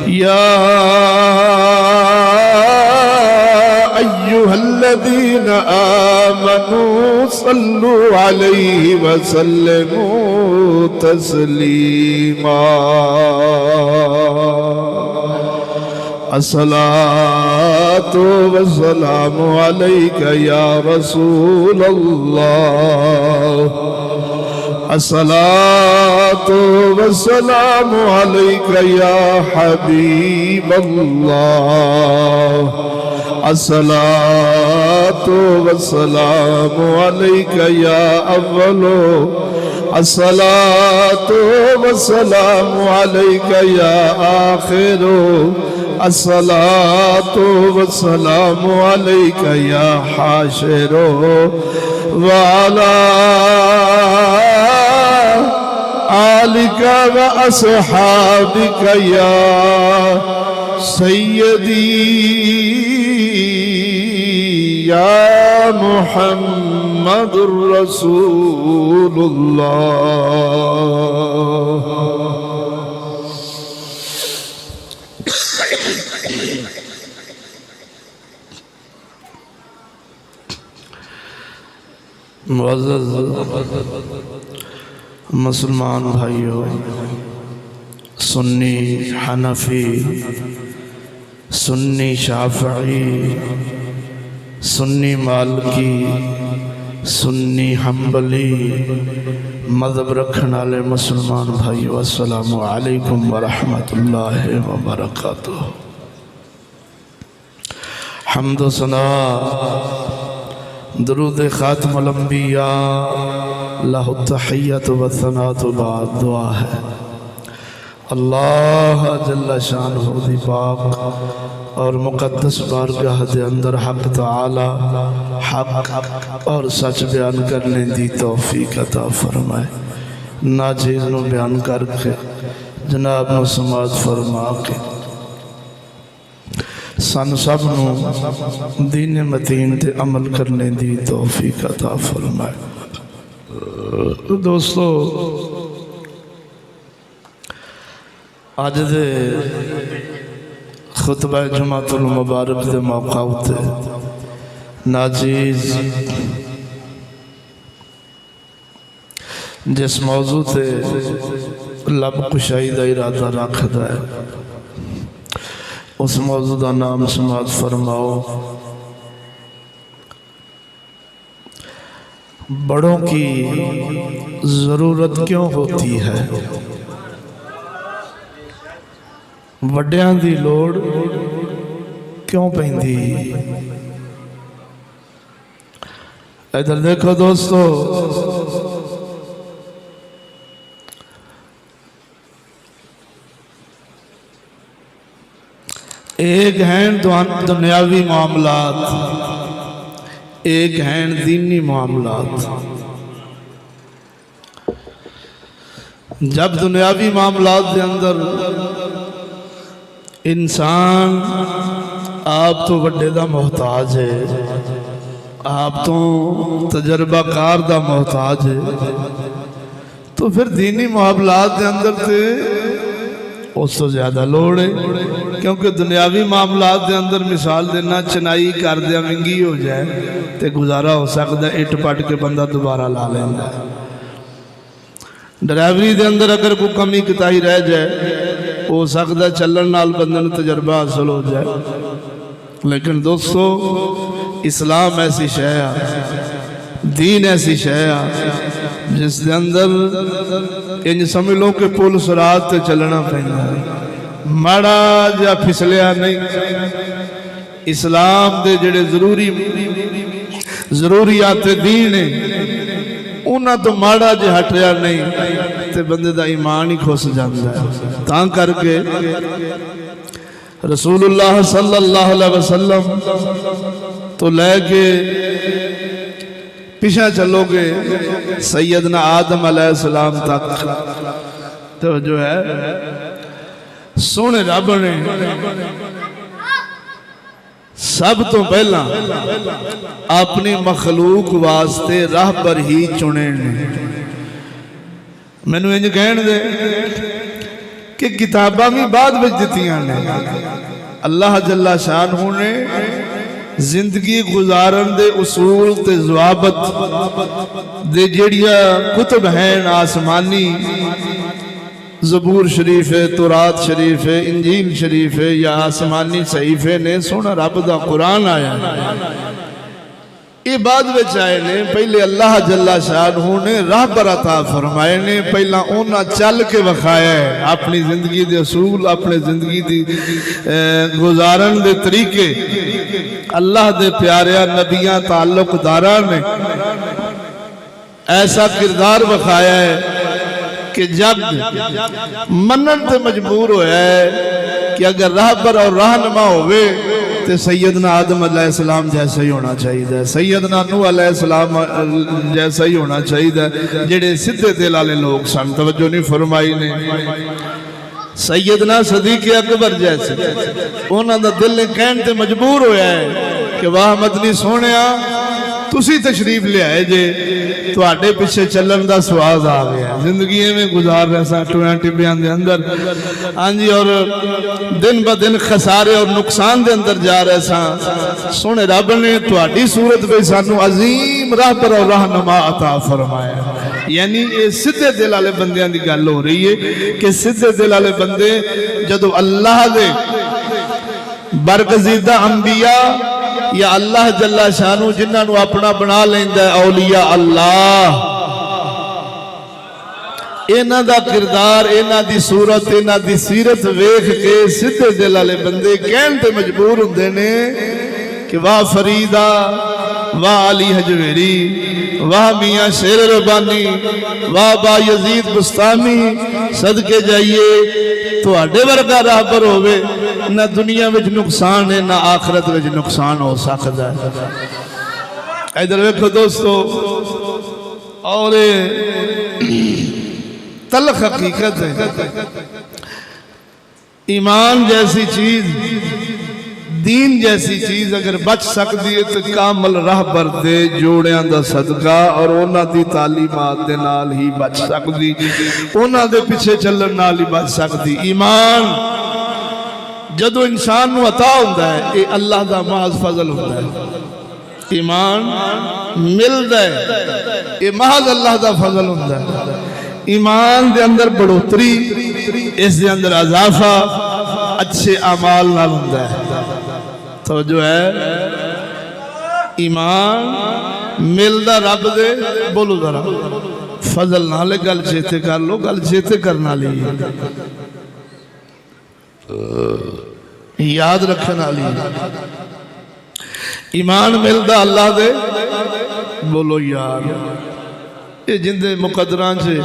يا أيها الذين آمنوا صلوا عليه وسلموا تسليما الصلاة والسلام عليك يا رسول الله الصلاة والسلام عليك يا حبيب الله الصلاة والسلام عليك يا أول الصلاة والسلام عليك يا آخر الصلاة والسلام عليك يا حاشر وعلى آلك وأصحابك يا سيدي يا محمد رسول الله معزز مسلمان بھائیو، سنی حنفی، سنی شافعی، سنی مالکی، سنی حنبلی مذہب رکھنے والے مسلمان بھائیو، السلام علیکم ورحمۃ اللہ وبرکاتہ۔ حمد و ثنا درود خاتم الانبیاء لہ التحیت و ثناء بعد دعا ہے اللہ جل شانہ دی پاک اور مقدس بارگاہ دے اندر حق تعالی حق اور سچ بیان کرنے دی توفیق عطا فرمائے، ناچیز نو بیان کر کے جناب نو سماعت فرما کے سن سب نو دین متین تے عمل کرنے دی توفیق عطا فرمائے۔ دوستو، آج دے خطبہ جمعۃ المبارک دے موقع تے ناچیز جس موضوع تے لب کشائی دا ارادہ رکھدا ہے، اس موضوع دا نام سماعت فرماؤ، بڑوں کی ضرورت کیوں ہوتی ہے، وڈیاں دی لوڑ کیوں پیندی۔ ادھر دیکھو دوستو، ایک ہیں دنیاوی معاملات، ایک ہیں دینی معاملات۔ جب دنیاوی معاملات دے اندر انسان آپ تو وڈے دا محتاج ہے، آپ تو تجربہ کار دا محتاج ہے، تو پھر دینی معاملات دے اندر تے اس تو زیادہ لوڑ ہے، کیونکہ دنیاوی معاملات دے اندر مثال دینا چنائی کر دیا منگی ہو جائے تے گزارا ہو سکتا ہے، اٹ پٹ کے بندہ دوبارہ لا لینا ہے۔ ڈرائیوری دے اندر اگر کوئی کمی کتائی رہ جائے ہو سکتا ہے چلن نال بندن تجربہ حاصل ہو جائے، لیکن دوستو اسلام ایسی شے ہے، دین ایسی شے ہے جس دے اندر انج سمجھ لو کہ پل صراط تے چلنا پہنا ہے، ماڑا جا پھسلیا نہیں۔ اسلام دے جڑے ضروریات دین ہیں انہاں تو ماڑا جا ہٹیا نہیں تے بندے دا ایمان ہی کھس جاندہ ہے۔ تاں کر کے رسول اللہ صلی اللہ علیہ وسلم تو لے کے پیچھے چلو گے سیدنا آدم علیہ السلام تک، تو جو ہے سونے رب نے سب تو پہلا اپنی مخلوق واسطے راہبر ہی چنے نے۔ میں نے انج کہن دے کہ کتاباں بھی بعد وچ دتیاں نے اللہ جل شانہ نے زندگی گزارن دے اصول تے ضوابط دے جڑیاں کتب ہیں آسمانی زبور شریف ہے، تورات شریف ہے، انجیل شریف ہے یا آسمانی صحیفے نے سونا رب دا قرآن آیا ہے یہ بعد وچ آئے نے پہلے اللہ جل شانہ نے راہبر عطا فرمائے نے پہلا اونا چل کے وکھایا ہے اپنی زندگی دے اصول اپنے زندگی دی گزارن دے طریقے اللہ دے پیاریاں نبیاں تعلق داران نے ایسا کردار وکھایا ہے کہ جب منن تے مجبور ہویا ہے کہ اگر راہبر اور رہنما ہوئے تو سیدنا آدم علیہ السلام جیسا ہی ہونا چاہیے سیدنا نوح علیہ السلام جیسا ہی ہونا چاہیے جڑے سدھے دل والے لوگ سن توجہ نہیں فرمائی نے سیدنا صدیق اکبر جیسے انہاں دا دل کہن تے مجبور ہویا ہے کہ واہ مدنی سونیا تسی تشریف لے آئے جے تو آٹے پیچھے چلن دا سواز آ گیا زندگی میں گزار رہے ساں ٹویاں ٹبیاں دے اندر ہاں جی اور دن با دن خسارے اور نقصان دے اندر جا رہے ساں سونے رب نے تو آٹی صورت بے سانو عظیم راہبر اور رہنما عطا فرمایا یعنی یہ سدھے دل والے بندیاں دی گل ہو رہی ہے کہ سدھے دل والے بندے جدو اللہ دے برگزیدہ انبیاء یا اللہ جل شانہ جنہاں نو اپنا بنا لیندہ ہے اولیاء اللہ اینا دا کردار اینا دی صورت اینا دی سیرت ویکھ کے سدھے دل والے بندے کہن تے مجبور ہوندے نے کہ واہ فریدہ واہ علی حجویری واہ میاں شیر ربانی واہ با یزید بستانی صدقے جائیے تو اڈے ورگا راہبر ہوئے نہ دنیا وچ نقصان ہے نہ آخرت وچ نقصان ہو سکتا ہے ادھر ویکھو دوستو اور تلخ حقیقت ہے ایمان جیسی چیز دین جیسی چیز اگر بچ سکتی ہے تو کامل راہبر دے جوڑیاں دا صدقہ اور اونا دی تعلیمات دے نال ہی بچ سکتی اونا دے پیچھے چلن نال ہی بچ سکتی ایمان جدو انسان نو عطا ہوندہ ہے یہ اللہ دا محض فضل ہوندہ ہے ایمان ملدہ ہے یہ محض اللہ دا فضل ہوندہ ہے ایمان دے اندر بڑھوتری اس دے اندر اضافہ اچھے اعمال نال ہوندہ ہے تو جو ہے ایمان ملدہ رب دے بولو ذرا فضل نہ لے گل چیتے کر لو گل چیتے کرنا لیے یاد رکھنا لیے ایمان ملدہ اللہ دے بولو یار یہ جندے مقدران سے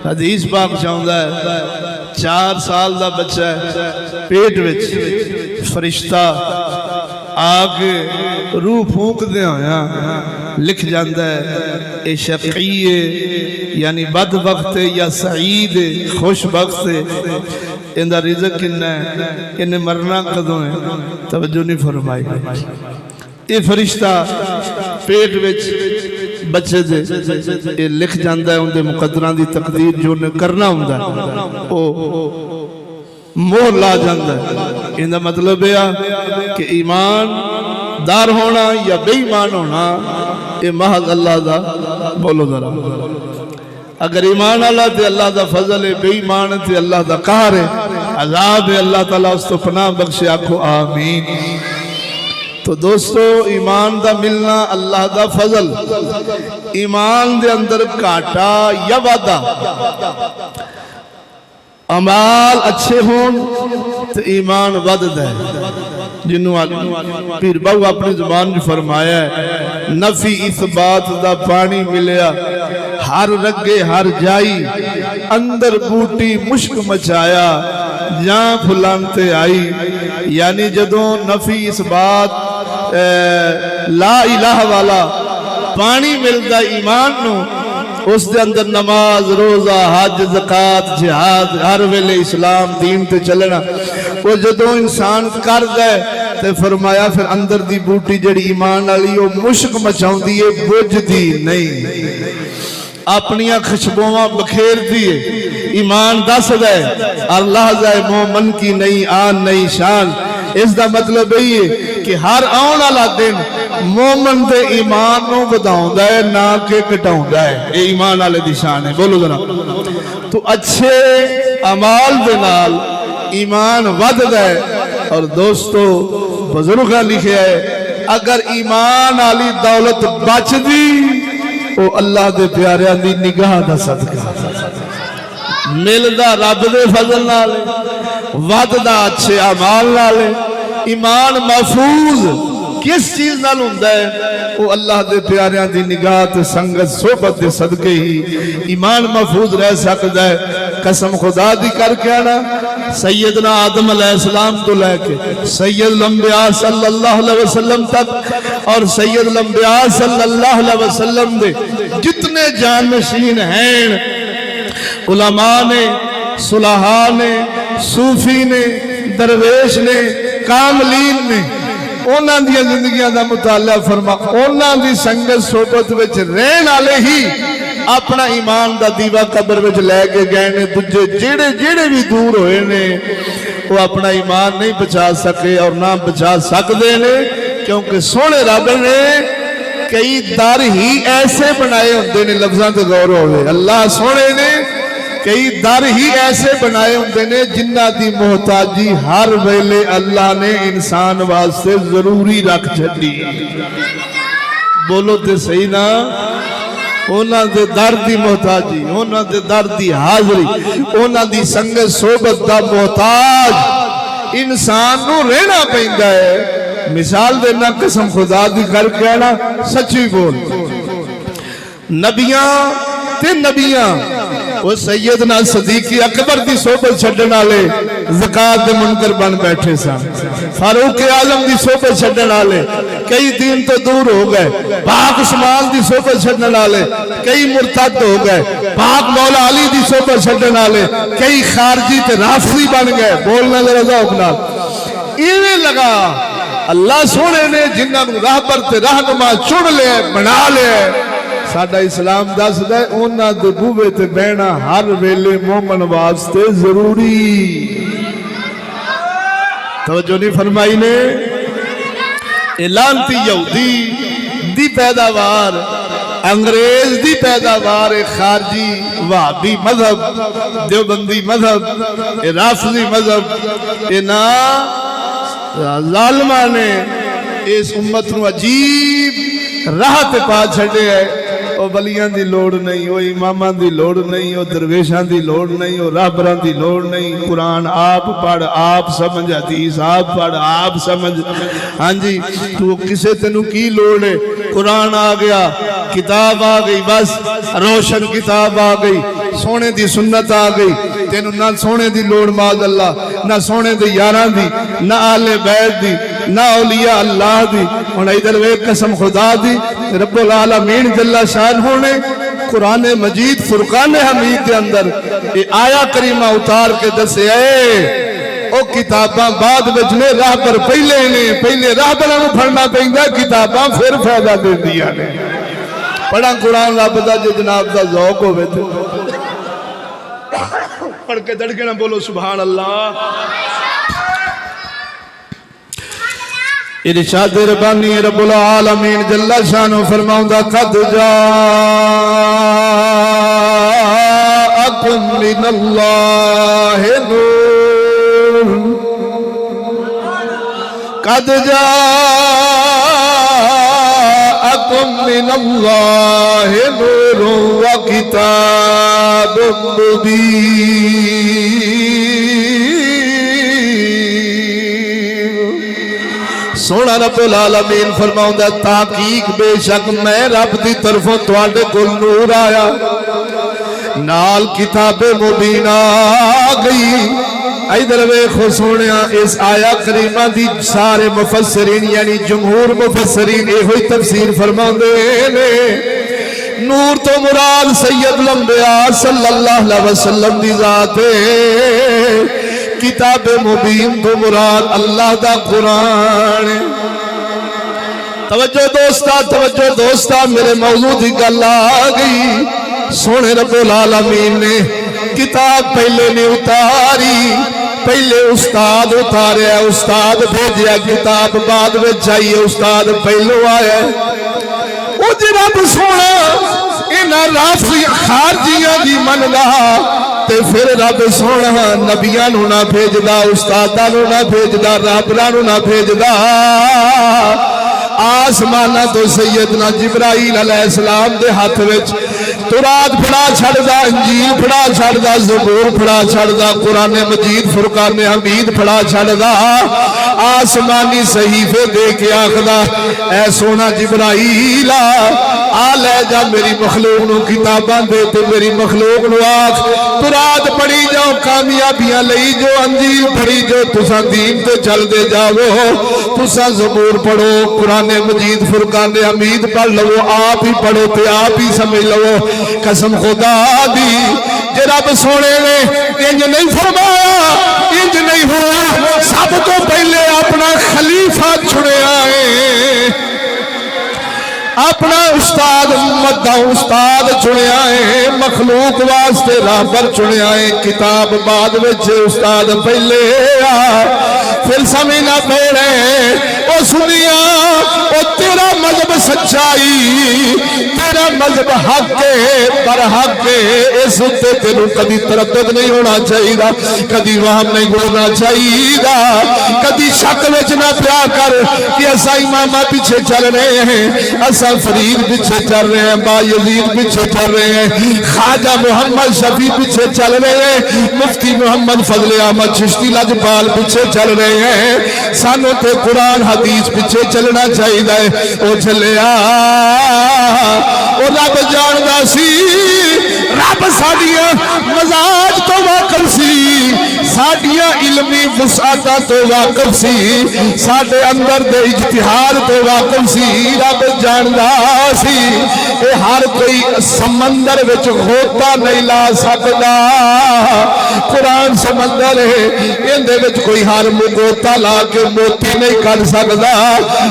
حدیث پاک چاہتا ہے 4 سال دا بچہ ہے پیٹ وچ فرشتہ آگے روح پھونک دے ہویا لکھ جاندہ ہے اے شقی ہے یعنی بد وقت ہے یا سعید ہے خوش وقت ہے اندہ رزق کنہ ہے انہیں مرنا قدوں ہے توجہ نہیں فرمائی یہ فرشتہ پیٹ وچ بچے دے یہ لکھ جاندہ ہے اندے مقدران دی تقدیر جو انہیں کرنا ہوندہ ہے مور لا جاندہ ہے اندہ مطلب ہے کہ ایمان دار ہونا یا بے ایمان ہونا یہ محض اللہ دا بولو ذرا اگر ایمان اللہ تے اللہ دا فضل ہے بے ایمان تے اللہ دا قہر ہے عذاب ہے اللہ تعالیٰ اس تو پناہ بخشے آکھو آمین تو دوستو ایمان دا ملنا اللہ دا فضل ایمان دے اندر کاٹا یا وعدہ عمال اچھے ہون تو ایمان ودد ہے جنہوں پیر باو اپنی زبان جو فرمایا ہے نفی اثبات دا پانی ملیا ہر رگے ہر جائی اندر بوٹی مشک مچایا جہاں پھلانتے آئی یعنی جدوں نفی اثبات لا الہ والا پانی ملدا ایمان نو اس دے اندر نماز روزہ حج زکاة جہاد ہر ویلے اسلام دین تے چلنا وہ جدوں انسان کر دے تے فرمایا پھر اندر دی بوٹی جڑی ایمان والی وہ مشک مچاؤں دی بجھ دی نہیں اپنیاں خوشبوواں بکھیر دیے ایمان دس دے اور لحظہ مومن کی نئی آن نئی شان اس دا مطلب ہے کہ ہر آن والا دن مومن دے ایمان نو بداؤندا ہے نہ کہ گھٹاؤندا ہے یہ ایمان والے دی شان ہے بولو ذرا تو اچھے اعمال دے نال ایمان وددا ہے اور دوستو بزرگاں لکھیا ہے اگر ایمان والی دولت بچ دی وہ اللہ دے پیاریاں دی نگاہ دا صدقہ ملدا رب دے فضل نال وددا اچھے اعمال نال ایمان محفوظ کس چیز نال ہوندا ہے وہ اللہ دے پیاریاں دی نگاہ تے سنگت صحبت دے صدقے ہی ایمان محفوظ رہ سکدا ہے قسم خدا دی کر کے آنا سیدنا آدم علیہ السلام تو لے کے سید الانبیاء صلی اللہ علیہ وسلم تک اور سید الانبیاء صلی اللہ علیہ وسلم دے جتنے جانشین ہیں علماء نے صلحاء نے صوفی نے درویش نے کاملین نے اونا دیا زندگیاں دا مطالعہ فرما اونا دی سنگت صحبت وچ رہن آلے ہی اپنا ایمان دا دیوہ قبر وچ لے کے گئے نے دجے جیڑے جیڑے بھی دور ہوئے نے وہ اپنا ایمان نہیں بچا سکے اور نہ بچا سکتے نے کیونکہ سونے رب نے کئی در ہی ایسے بنائے ہوندے نے لفظاں تے غور ہوئے اللہ سونے نے کئی در ہی ایسے بنائے ہوندے نے جنہ دی محتاجی ہر ویلے اللہ نے انسان واسطے ضروری رکھ چھڈی بولو تے صحیح نا اونا دے در دی محتاجی اونا دے در دی حاضری اونا دی سنگت صحبت دا محتاج انسان نو رہنا پیندا ہے مثال دینا قسم خدا دی کر کے نا سچی بول نبیاں تے نبیاں وہ سیدنا صدیق اکبر دی صحبت چھڈن والے زکات دے منکر بن بیٹھے سن فاروق اعظم دی صحبت چھڈن والے کئی دین تو دور ہو گئے پاک شمال دی صحبت چھڈن والے کئی مرتد ہو گئے پاک مولا علی دی صحبت چھڈن والے کئی خارجی تے رافضی بن گئے بولنا ذرا ذوق نال ایویں لگا اللہ سونے نے جنہاں نوں راہبر تے رہنما چن لے بنا لے ساڈا اسلام دس دے اونا دے بوے تے بہنا ہر ویلے مومن واسطے ضروری توجہ نہیں فرمائی نے اعلانتی یہودی دی پیداوار انگریز دی پیداوار خارجی وہابی مذہب دیوبندی مذہب رافضی مذہب نا ظالمہ نے اس امت نو عجیب راہ تے پا چھڑے ہے او بلیاں دی لوڑ نہیں او اماماں دی لوڑ نہیں او درویشاں دی لوڑ نہیں او راہبراں دی لوڑ نہیں قرآن آپ پڑھ آپ سمجھ حدیث آپ پڑھ آپ سمجھ ہاں جی تو کسے تینوں کی لوڑ ہے قرآن آ گیا کتاب آ گئی بس روشن کتاب آ گئی سونے دی سنت آ گئی تینوں نہ سونے دی لوڑ ماذ اللہ نہ سونے دی یاراں دی نہ آل بیت دی نہ اولیاء اللہ دی اور ادھر وہ قسم خدا دی رب العالمین جل شان ہونے قرآن مجید فرقان حمید کے اندر یہ آیا کریمہ اتار کے دسے او کتاباں بعد بجنے راہ پر پہلے راہ پر انہوں پڑھنا پہنگا کتاباں پھر فائدہ دے دیا نے پڑھا قرآن رب دا جو جناب دا ذوق ہوئے تھے پڑھ کے دڑکے نہ بولو سبحان اللہ ارشاد ربانی رب العالمین جل شانہ فرماؤں دا قد جاءکم من اللہ نور قد جاءکم من اللہ نور و کتاب مبین سونا رب العالمین فرماؤں دا تحقیق بے شک میں رب دی طرفوں تواڈے کول نور آیا نال کتاب مبین آ گئی ادھر ویکھو سونیا اس آیا کریمہ دی سارے مفسرین یعنی جمہور مفسرین یہ ہوئی تفسیر فرماؤندے نے نور تو مراد سید الانبیاء صلی اللہ علیہ وسلم دی ذات ہے کتاب مبین تو مراد اللہ دا قرآن توجہ دوستا میرے موضوع دی گل آ گئی سونے رب العالمین نے کتاب پہلے نے اتاری، پہلے استاد اتاریا، استاد بھیجیا، کتاب بعد میں چاہیے، استاد پہلو آیا۔ وہ جی رب سونا انہاں رافضی خارجیاں دی مندا تے پھر رب سونا نبیاں نو نہ بھیجدا، استاداں نو نہ بھیجدا، رابراں نو نہ بھیجدا، آسمانہ تو سیدنا جبرائیل علیہ السلام دے ہاتھ وچ تورات پڑھا چھڑدا، انجیل پڑھا چھڑدا، زبور پڑھا چھڑدا، قرآن مجید فرقان حمید پڑھا چھڑدا، آسمانی صحیفے دے کے آخدا اے سونا جبرائیل آ لے جا میری مخلوق نو کتاباں دے تے میری مخلوق نو آخ تورات پڑھی جاؤ، کامیابیاں لئی جو، انجیل پڑھی جو، تساں دین تے چل دے جاؤ، تساں زبور پڑھو، قرآن مجید فرقان حمید پڑھ لو، آپ ہی پڑھو تے آپ ہی سمجھ لو۔ قسم خدا دی جے رب سونے نے انج نہیں فرمایا، انج نہیں ہوا، سب تو پہلے اپنا خلیفہ چھڑیا ہے، اپنا استاد مدہ استاد چنیا ہے، مخلوق واسطے رابر چنیا ہے، کتاب بعد وچ استاد پہلے آ، پھر سمجھنا پڑے او سنیا او تیرا مذہب سچائی، تیرا مذہب حق ہے، پر حق ہے، اس تے تینوں کدی تردد نہیں ہونا چاہیے، کدی وہم نہیں گھوڑنا چاہیے، کدی شک وچ نہ پیا کر کہ ایسا امامہ پیچھے چل رہے ہیں، ایسا فرید پیچھے چل رہے ہیں، با یزید پیچھے چل رہے ہیں، خواجہ محمد شفیع پیچھے چل رہے ہیں، مفتی محمد فضل احمد چشتی لاجپال پیچھے چل رہے ہیں، سانو تے قرآن حدیث پیچھے چلنا چاہیے۔ او چلیا او رب جاندا سی، رب ساڈیاں مزاج تو واقف سی، ساڈیاں علمی وسعتاں تو واقف سی، ساڈے اندر دے اجتہاد تو واقف سی، رب جاندا سی اے ہر کوئی سمندر وچ غوطہ نہیں لا سکدا، قرآن سمندر ہے، اندے وچ کوئی ہر غوطہ لا کے موتی نہیں کر سکدا،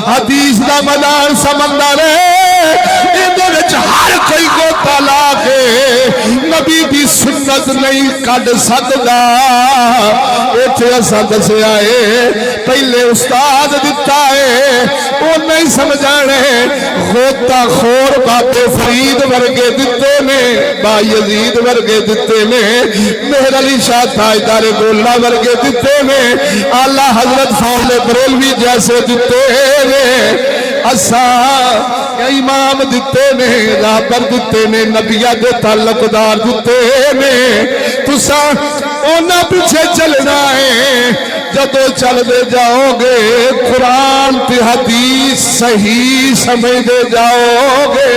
حدیث دا میدان سمندر ہے، اندے وچ ہر کوئی غوطہ لا کے نبی دی سنت نہیں کڈ سکدا، ایتھے اساں دسیا ہے پہلے استاد دتا ہے، وہ نہیں سمجھانے، غوطہ خور بابے فرید ورگے دتے نے، با یزید ورگے دتے نے، مہر علی شاہ تاجدار گولہ ورگے دتے نے، اعلیٰ حضرت فاضل بریلوی جیسے دتے نے، اساں امام دتے نے، رابر دتے نے، نبیہ دے تعلقدار دتے نے، تساں اونا پیچھے چلنا ہے، جدو چل دے جاؤ گے قرآن تے حدیث صحیح سمجھ دے جاؤ گے۔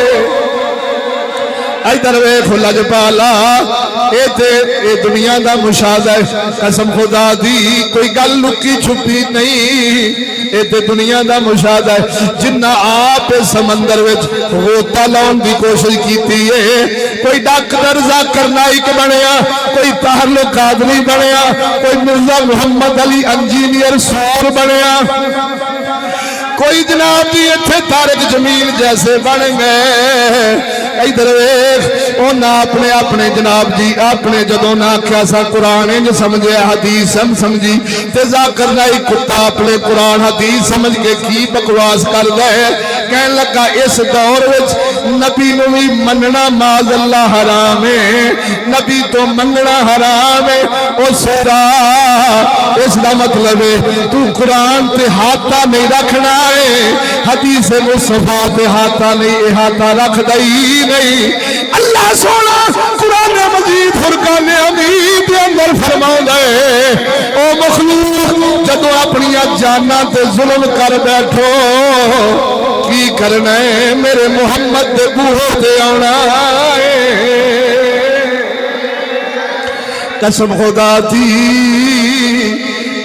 ادھر ویکھ لاجپالا، اے دنیا دا مشاہدہ ہے، قسم خدا دی کوئی گل لکی چھپی نہیں، اے دنیا دا مشاہدہ ہے، جنہ آپ سمندر وچ غوطہ لاؤن دی کوشش کیتی ہے، کوئی ڈاکٹر ذاکر نائک بنیا، کوئی طاہر قادری بنیا، کوئی مرزا محمد علی انجینئر سور بنیا، کوئی جناب دی اتھے طارق جمیل جیسے بن گئے، ادھر ویکھ اونا اپنے اپنے جناب جی اپنے جدوں نہ آکھیا سا قرآن انج سمجھے حدیث ہم سمجھی تے ذاکر نائی کتا اپنے قرآن حدیث سمجھ کے کی بکواس کر گئے، کہنے لگا اس دور وچ نبی نو بھی مننا معاذ اللہ حرام ہے، نبی تو مننا حرام ہے، او سورا اس دا مطلب ہے تو قرآن تے ہاتھا نہیں رکھنا ہے، حدیث مصطفیٰ تے ہاتھا نہیں احاطہ رکھ دئی نہیں۔ اللہ سونا قرآن مجید فرقان حمید دے اندر فرماؤں ہے او مخلوق جدو اپنی جانا تے ظلم کر بیٹھو کی کرنا ہے، میرے محمد دے بوہے تے آنا ہے، قسم خدا دی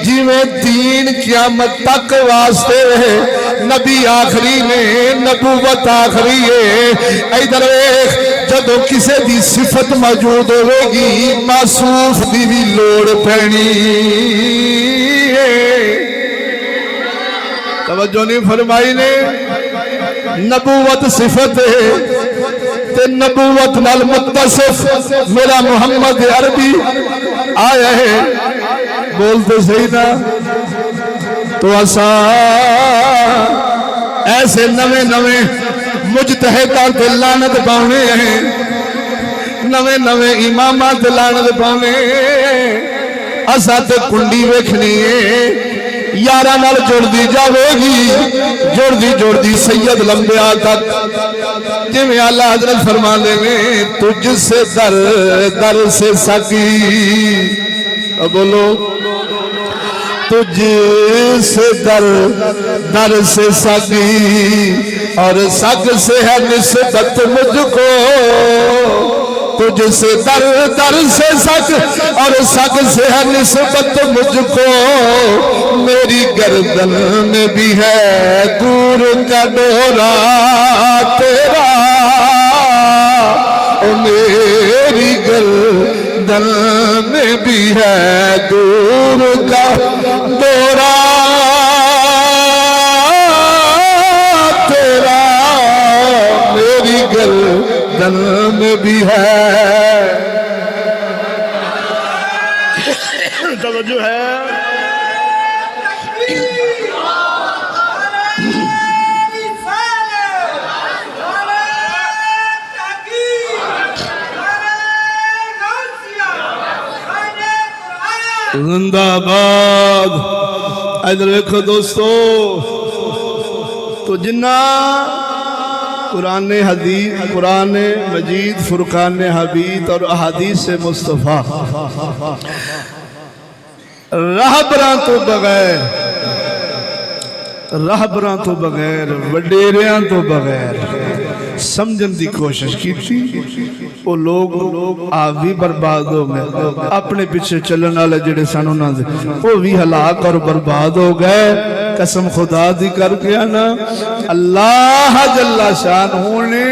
جی میں دین قیامت تک واسطے ہے، نبی آخری نے، نبوت آخری ہے، ادھر ایک جدو کسے دی صفت موجود ہوئے گی معصوف دی بھی لوڑ پینی ہے، توجہ نہیں فرمائی نے، نبوت صفت ہے تے تے نبوت نال متصف میرا محمد عربی آیا ہے، بولتے صحیح نا؟ تو اسا ایسے نویں نویں مجتہداں تے لعنت پاونے ہیں، نویں نویں اماماں تے لعنت پاونے، اسا تے کنڈی ویکھنی ہے یاراں نال جڑدی جاوے گی، جڑدی سید لمبیا تک، جویں اعلیٰ حضرت فرماندے میں تجھ سے در در سے سکی، بولو تجھ سے در در سے سکی اور سگ سے ہے نسبت مجھ کو، تجھ سے در در سے سگ اور سگ سے ہے نسبت مجھ کو، میری گردن میں بھی ہے دور کا ڈورا تیرا، میری گردن میں بھی ہے دور کا ڈورا تیرا، میری گردن میں بھی ہے۔ توجہ ہے زندہ آباد۔ ادھر دیکھو دوستو، تو جنہ قرآن حدیث، قرآن مجید، فرقان حمید اور احادیث مصطفیٰ راہبراں تو بغیر، راہبراں تو بغیر، وڈیریاں تو بغیر سمجھن دی کوشش کی تھی، وہ لوگ آپ بھی برباد ہو گئے، اپنے پیچھے چلن والے جڑے سن انہاں دے وہ بھی ہلاک اور برباد ہو گئے۔ قسم خدا دی کر کے نا، اللہ جل شانہ نے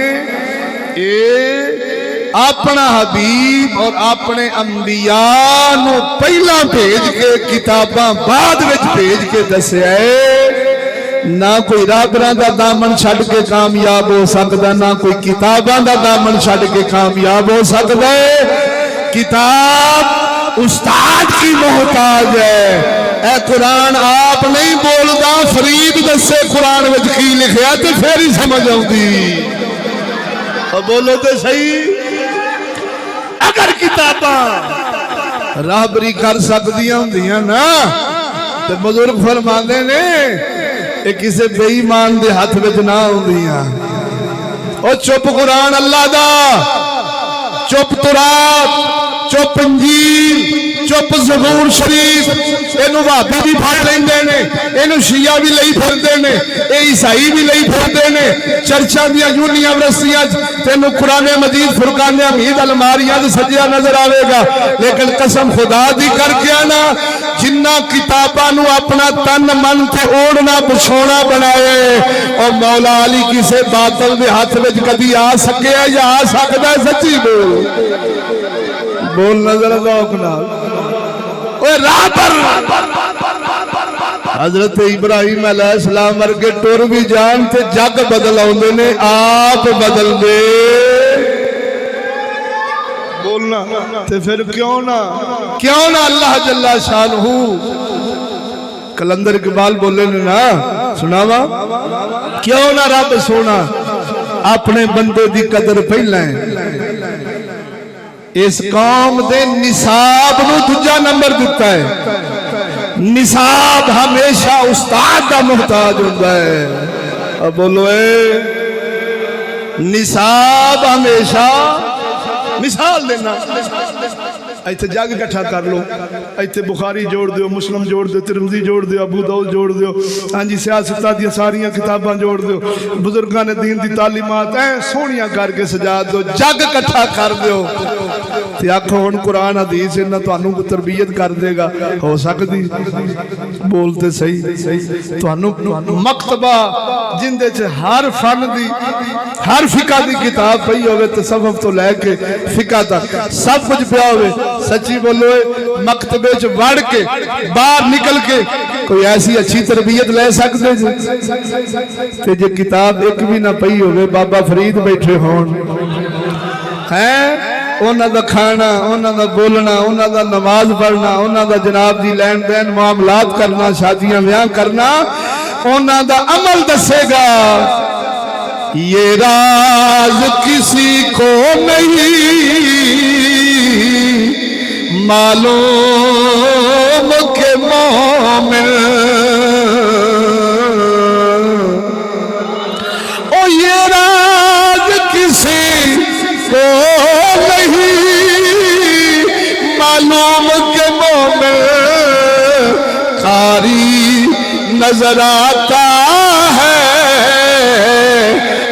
اپنا حبیب اور اپنے انبیاء نو پہلا بھیج کے کتاباں بعد وچ بھیج کے دسیا ہے، نہ کوئی راہبراں دا دامن چھڈ کے کامیاب ہو سکدا، نہ کوئی کتاباں دا دامن چھڈ کے کامیاب ہو سکدا ہے۔ کتاب استاد کی محتاج ہے، اے قرآن آپ نہیں بولدا، فرید دسے قرآن وچ کی لکھیا تے پھر ہی سمجھ آؤندی۔ اور بولو تے صحیح، اگر کتاباں راہبری کر سکدیاں ہوندیاں نا تے بزرگ فرماندے نے اے کسے بے ایمان دے ہاتھ وچ نہ ہوندیاں۔ او چپ قرآن اللہ دا، چپ تورات، چپ انجیل، چپ زبور شریف، اینو وہابی بھی پھڑ لیندے نے، اینو شیعہ بھی لئی پھردے نے، اے عیسائی بھی لئی پھردے نے، چرچاں دیاں یونیورسٹیاں تینو قرآن مجید فرقان حمید الماریاں دے سجیا نظر آوے گا، لیکن قسم خدا دی کر کے آنا، جنہ کتاباں نو اپنا تن من تے اوڑنا بچھونا بنائے، اور مولا علی کسے باطل دے ہاتھ وچ کبھی آ سکے یا آ سکدا ہے؟ سچی بول، بول نظر ذوق نال۔ اوے راہبر حضرت ابراہیم علیہ السلام ورگے ٹر بھی جان تے جگ بدل آوندے نے، آپ بدل دے بولنا تے پھر کیوں نہ اللہ جل شانہ کلندر اقبال بولے نے نا، سناوا کیوں نہ رب سونا اپنے بندے دی قدر پہلا ہے، اس قوم دے نصاب نو دوجا نمبر دیتا ہے، نصاب ہمیشہ استاد دا محتاج ہوتا ہے۔ اب بولو اے نصاب ہمیشہ، مثال دینا، ایتھے جاگ اکٹھا کر لو، ایتھے بخاری جوڑ دیو، مسلم جوڑ دیو، ترمذی جوڑ دیو، ابو داؤد جوڑ دیو، ہاں جی سیاستہ دی ساریاں کتاباں جوڑ دیو، بزرگان دین دی تعلیمات سونیاں کر کے سجا دو، جگ اکٹھا کر دیو، تے آکھو ہن قرآن حدیث انہاں تانوں کو تربیت کر دے گا، ہو سکدی؟ بولتے صحیح، تانوں مکتبہ جن دے چ ہر فن دی، ہر فقہ دی کتاب پئی ہوے، تصوف تو لے کے فقہ تک سب کچھ پیا ہوے، سچی بولو مکتبے چ وڑ کے باہر نکل کے کوئی ایسی اچھی تربیت لے سکتے جی؟ تے جے کتاب ایک بھی نہ پئی ہوے، بابا فرید بیٹھے ہون، ہے انہاں دا کھانا انہاں دا بولنا انہاں دا نماز پڑھنا انہاں دا جناب دی لین دین معاملات کرنا شادیاں بیاہ کرنا انہاں دا عمل دسے گا یہ راز کسی کو نہیں معلوم کہ مومن او یہ راز کسی کو نہیں معلوم کہ مومن قاری نظر آتا ہے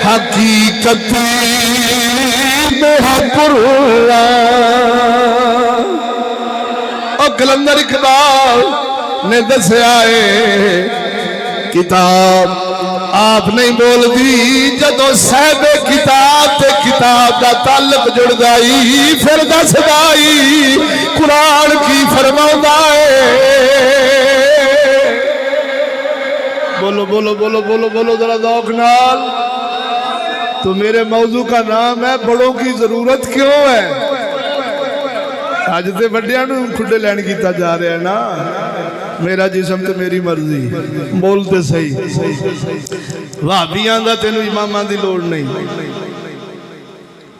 حقیقتی محبت اور کلندر اقبال نے دسیا ہے کتاب آپ نہیں بول دی جدو صاحب کتاب تے کتاب دا تعلق جڑ گئی پھر دس دائی قرآن کی فرماؤں ہے بولو بولو بولو بولو بولو ذرا ذوق نال تو میرے موضوع کا نام ہے بڑوں کی ضرورت کیوں ہے آج تے بڑیاں نو کھڈے لین کیتا جا رہا ہے نا میرا جسم تے میری مرضی بولتے صحیح وہابیاں دا تینو اماماں دی لوڑ نہیں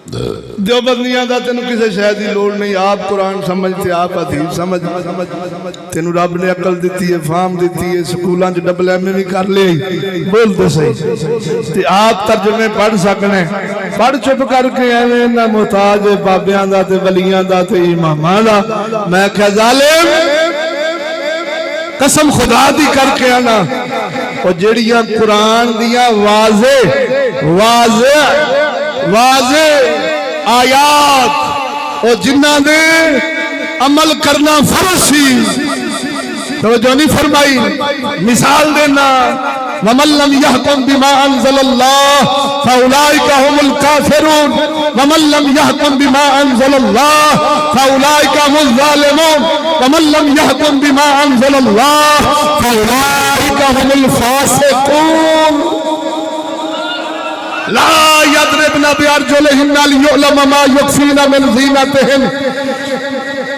دیوبندیاں دا تینو کسے شے دی لوڑ نہیں آپ قرآن سمجھتے آپ حدیث سمجھ تینو رب نے عقل دیتی ہے فہم دیتی ہے سکولاں جو ڈبل ایم بھی کر لے بولتے صحیح تے آپ ترجمے پڑھ سکنے پڑھ چپ کر کے ایویں نہ محتاج بابیاں دا تے ولیاں دا تے اماماں دا میں کہ ظالم قسم خدا دی کر کے آنا اور جڑیاں قرآن دیاں واضح آیات اور جنہ نے عمل کرنا فرض سی توجہ نہیں فرمائی مثال دینا وَمَن لَّمْ يَحْكُم بِمَا أَنزَلَ اللَّهُ فَأُولَٰئِكَ هُمُ الْكَافِرُونَ وَمَن لَّمْ يَحْكُم بِمَا أَنزَلَ اللَّهُ فَأُولَٰئِكَ هُمُ الظَّالِمُونَ وَمَن لَّمْ يَحْكُم بِمَا أَنزَلَ اللَّهُ فَأُولَٰئِكَ هُمُ الْفَاسِقُونَ لا يضربن بأرجلهن ليعلم ما يخفين من زينتهن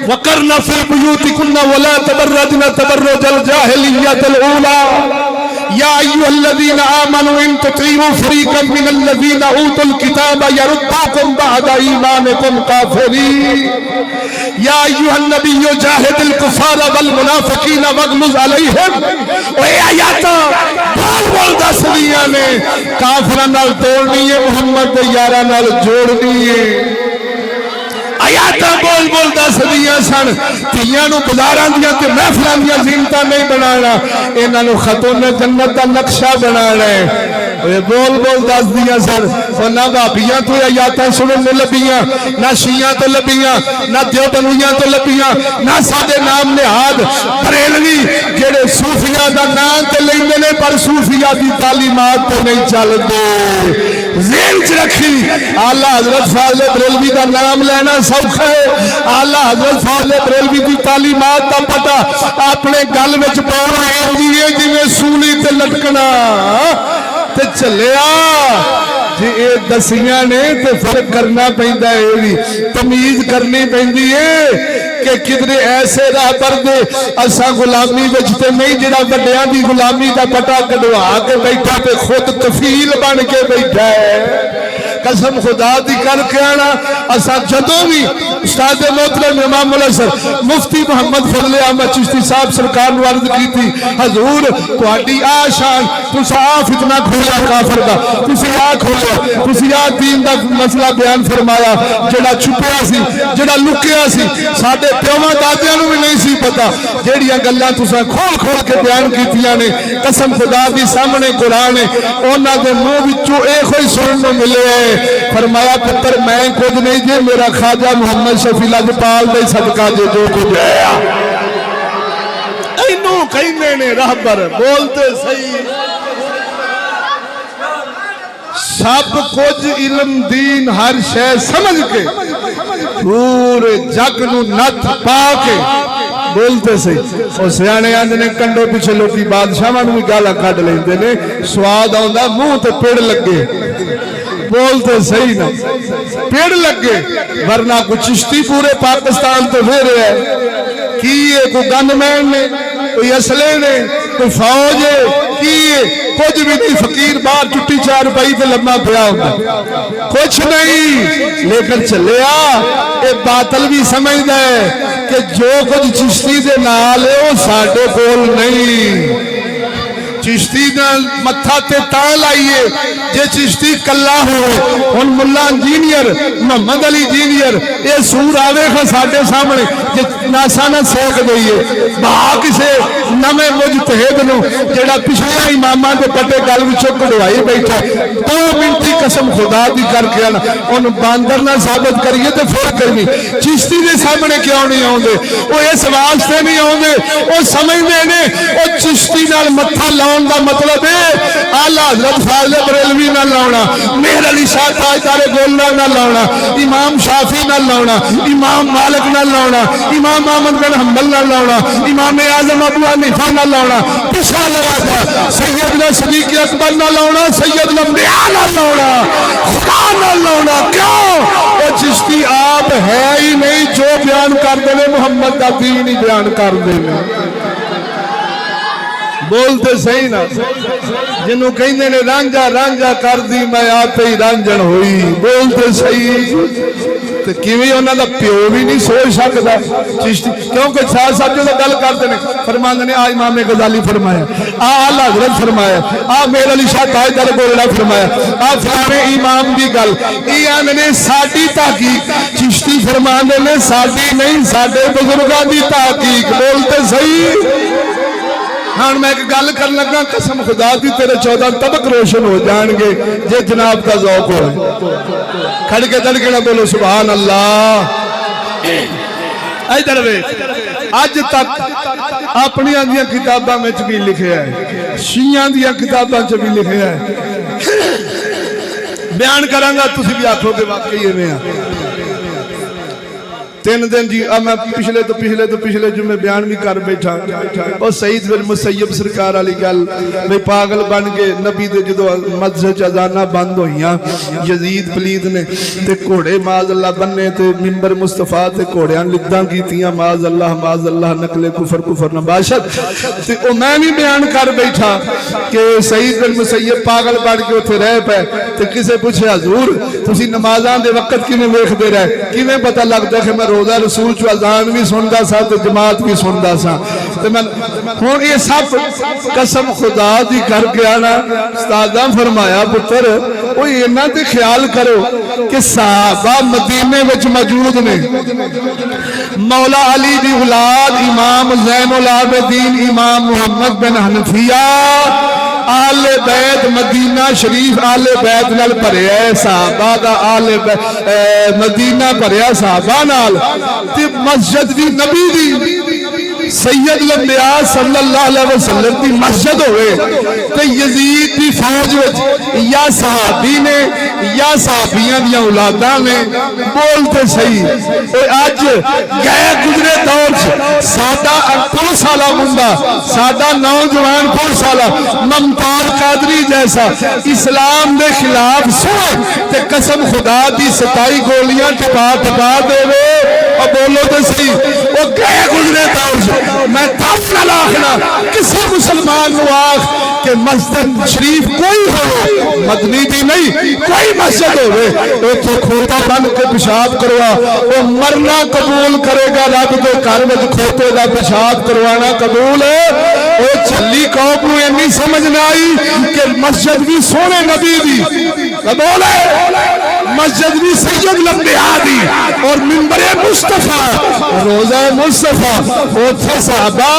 وقرن في بيوتكن ولا تبرجن تبرج الجاهلية الأولى يا أيها الذين آمنوا إن تطيعوا فريقا من الذين أوتوا الكتاب يردوكم بعد إيمانكم كافرين يا أيها النبي جاهد الكفار والمنافقين واغلظ عليهم اے آیاتا بول دس دیا نے کافران نال توڑنی ہے محمد یارہ نال جوڑنی ہے آیاتاں بول دس دیا سن تیاں نو بازاراں دیاں تے محفلاں دیاں زینتاں نہیں بنانا انہاں نو خاتون جنت دا نقشہ بنانا ہے بول دس دیا سن اور نہ بھابیاں تو آیاتاں سنن نو لبیاں نہ شیعہ تو لبیاں نہ دیوبندیاں تو لبیاں نہ سادے نام نہاد بریلوی جڑے صوفیاء دا نام تے لیندے نے پر صوفیاء دی تعلیمات تے نہیں چلدے ذہن چ رکھی اعلی حضرت فاضل بریلوی دا نام لینا سوکھا ہے اعلی حضرت فاضل بریلوی دی تعلیمات دا پتہ اپنے گل وچ پاؤ ہے جویں سولی تے لٹکنا تے چلیا جی اے دسیاں نے تے فرق کرنا پیندا ہے تمیز کرنی پیندی ہے کہ کدھر ایسے راہ پر دے اساں غلامی وچ تے نہیں جڑا وڈیاں دی غلامی دا پتہ کڈوا کے بیٹھا تے خود کفیل بن کے بیٹھا ہے قسم خدا دی کر کے آنا اساں جدوں بھی استاد محترم امام الحسن مفتی محمد فضل احمد چشتی صاحب سرکار نے عرض کی تھی حضور تہاڈی آشان تساں فتنہ کھولا کافر دا تسی آ کھولو تسی آ دین دا مسئلہ بیان فرمایا جڑا چھپیا سی جڑا لکیا سی ساڈے پیواں دادیاں نوں بھی نہیں سی پتہ جڑیاں گلاں تساں کھول کے بیان کیتیاں نے قسم خدا دی سامنے قرآن ہے انہاں دے منہ وچوں اے کوئی سنن نوں ملے فرمایا پتر میں کچھ نہیں جے میرا خواجہ محمد شفیع لاجپال دے صدقہ جے جو کچھ ہے اینوں کہندے نے رہبر بولتے صحیح سب کچھ علم دین ہر شے سمجھ کے پورے جگ نو نت پا کے بولتے صحیح اور سیانے آندے نے کنڈے پیچھے لوگی بادشاہاں نوں بھی گالاں کڈ لیندے نے سواد آوندا منہ تے پیڑ لگے بولتے صحیح نا پیڑ لگے ورنہ کوئی چشتی پورے پاکستان تو پھر ہے کی ہے کوئی گن مین نے کوئی اسلحے نے کوئی فوج ہے کی ہے کچھ بھی نہیں فقیر باہر چٹی 4 روپئی پہ لمبا پیا ہوتا کچھ نہیں لیکن چلیا یہ باطل بھی سمجھتا ہے کہ جو کچھ چشتی دے نال ہے وہ ساڈے کول نہیں چشتی متھا تے تاں لائیے جے چشتی کلا ہو ان ملا انجینئر محمد علی انجینئر یہ سور آوے خا ساڈے سامنے جے ناسا نہ سوک دئیے بہا کسے نمے مجتہد نو جڑا پچھلے امامہ دے پٹے گل وچوں کڑوائی بیٹھا 2 منٹی قسم خدا دی کر کے آنا ان باندر نہ ثابت کریے تے پھر کرنی چشتی دے سامنے کیوں نہیں آؤندے وہ اس واسطے نہیں آؤندے وہ سمجھدے نے وہ چشتی نال متھا لاؤن دا مطلب ہے اعلی حضرت فاضل بریلوی نہ لاؤنا مہر علی شاہ تاجدار گولڑا نہ لاؤنا امام شافعی نہ لاؤنا امام مالک نہ لاؤنا امام احمد بن حنبل نہ لاؤنا امام اعظم ابو حنیفہ نہ لاؤنا پچھا لگا تھا سیدنا صدیق اکبر نہ لاؤنا سید الانبیاء نہ لاؤنا خدا نہ لاؤنا کیوں وہ چشتی آپ ہے ہی نہیں جو بیان کر دے محمد دا دین ہی بیان کر دے بولتے صحیح نا جنہوں کہیں نے رانجا رانجا کر دی میں آتے ہی رانجن ہوئی بولتے صحیح تو کیویں انہاں دا پیو بھی نہیں سوچ سکدا چشتی کیونکہ شاہ صاحب جو گل کرتے ہیں فرماندے نے آ امام غزالی فرمایا آ اعلی حضرت فرمایا آ مہر علی شاہ تاجدار گولڑا فرمایا آ فلانے امام دی گل ایاں نے ساڈی تحقیق چشتی فرماندے نے ساڈی نہیں ساڈے بزرگاں دی تحقیق بولتے صحیح ہاں میں ایک گل کر لگا قسم خدا دی تیرے 14 طبق روشن ہو جان گے جے جناب کا ذوق ہو کھڑ کے دڑکے نہ بولو سبحان اللہ ادھر ویکھ اج تک اپنی اندیاں کتاباں وچ بھی لکھیا ہے شیعاں دیاں کتاباں وچ بھی لکھیا ہے بیان کراں گا تسی بھی آکھو گے واقعی ایویں ہے 3 دن جی میں پچھلے جمعے بیان بھی کر بیٹھا اور سعید بن مسیب سرکار علی گل میں پاگل بن کے نبی دے جدو مسجد اذاناں بند ہوئیاں یزید پلید نے تے گھوڑے معاذ اللہ بننے تے منبر مصطفیٰ تے گھوڑیاں لداں کیتیاں معاذ اللہ نقل کفر نباشت تے او میں بھی بیان کر بیٹھا کہ سعید بن مسیب پاگل بن کے اتھے رہ پے تے کسے پوچھے حضور تسی نمازاں دے وقت کیویں ویکھدے رہے کیویں پتہ لگدا کہ میں روزہ رسول چو اذان بھی سندا سا تے جماعت بھی سندا سا تے میں ہن یہ سب قسم خدا دی کر کے آنا استاداں فرمایا پتر او انہاں تے خیال کرو کہ صحابہ مدینے وچ موجود نے مولا علی دی اولاد امام زین العابدین امام محمد بن حنفیہ آل بیت مدینہ شریف آل بیت نال بھریا ہے صحابہ دا آل مدینہ بھریا صحابہ نال تے مسجد دی نبی دی سید الانبیاء صلی اللہ علیہ وسلم دی مسجد ہوئے تے یزید دی فوج وچ یا صحابی نے یا صحابیاں دیاں اولاداں نے بولتے صحیح اے اج گئے گزرے دور ساڈا 2 سالہ منڈا ساڈا نوجوان 2 سالہ ممتاز قادری جیسا اسلام دے خلاف سو تے قسم خدا دی 27 گولیاں ٹپا دے وے اور بولو تے صحیح وہ گئے گزرے دور میں تفصیل آخنا کسی مسلمان نو آخ کہ مسجد شریف کوئی ہو مدنی بھی نہیں کوئی مسجد ہوئے ایک تو کھوتا بن کے پیشاب کروا وہ مرنا قبول کرے گا رب دے گھر میں کھوتے دا پیشاب کروانا قبول ہے وہ چھلی قوم نو یہ نہیں سمجھنا آئی کہ مسجد بھی سونے نبی دی قبول ہے مسجد بھی سید الانبیاء دی اور منبر مصطفیٰ روزہ مصطفیٰ وہ تھے صحابہ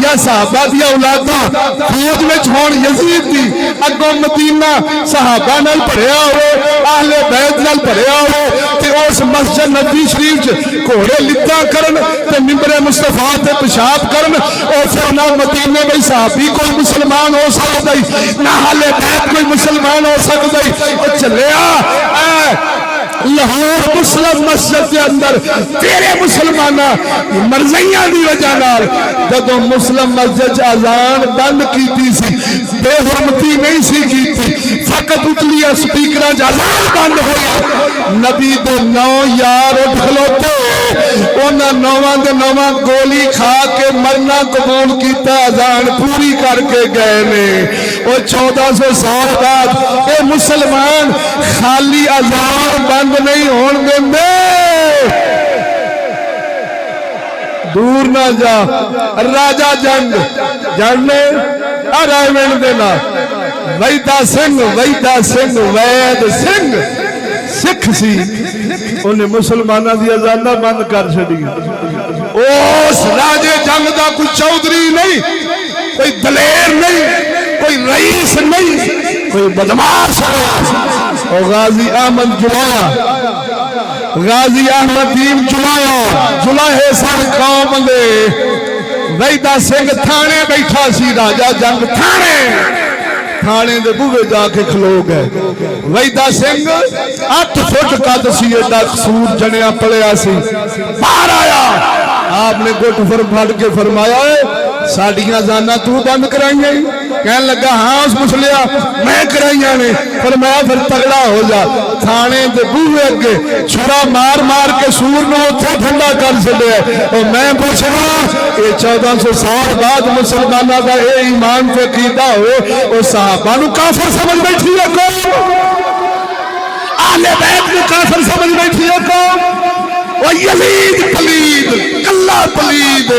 یا صحابہ دیا اولادا فوج میں چھوڑ یزید دی اگو مدینہ صحابہ نال بھریا ہوئے اہل بیت نال بھریا ہوئے تے اس مسجد نبی شریف گھوڑے لتا کرن تے منبر مصطفیٰ تے پیشاب کرن اور پھر نہ مدینے میں صحابی کوئی مسلمان ہو سکتا نہ اہل بیت کوئی مسلمان ہو سکتا اور چلیا لاہور مسلم مسجد کے اندر تیرے مسلمانہ مرضیاں دی وجہ نال جدوں مسلم مسجد اذان بند کیتی سی بے حرمتی نہیں سی کیتی فقط اتلی سپیکراں اذان بند ہویا نبی دے 9 یار اٹھ کھلوتے انہاں 9 دے 9 گولی کھا کے مرنا قبول کیتا اذان پوری کر کے گئے نے وہ 1400 سال بعد اے مسلمان خالی اذان بند نہیں ہون دے دور نہ جا راجہ جنگ جاننے رائمنڈ دینا ویدہ سنگھ وید سنگھ سکھ سی انہیں مسلمانہ دی اذانہ بند کر چھڑی اس راجے جنگ دا کوئی چودھری نہیں کوئی دلیر نہیں کوئی رئیس نہیں کوئی بدماش اور غازی احمد جلایا غازی احمد دین جلائے سر قوم دے ویدہ سنگھ تھانے بیٹھا سی راجہ جنگ تھانے دے بوے جا کے کھلو گئے ویدہ سنگھ 8 فٹ قد سی ایڈا سور جنیا پڑیا سی باہر آیا آپ نے گھٹ پھڑ کے فرمایا ساڑیاں زانہ تو بند کرائیں گئی کہنے لگا ہاں اس مسلیا میں کرائیاں نے فرمایا پھر تگڑا ہو جا تھانے دے بوئے اگے چھڑا مار کے سور نو تھے ٹھنڈا کر سکے اور میں پوچھنا یہ 1400 سال بعد مسلمانہ کا اے ایمان پہ قیدہ ہوئے اور صحابہ نو کافر سمجھ بیٹھی ہے کون اہل بیت نو کافر سمجھ بیٹھی ہے کون اور یزید پلید کلہ پلید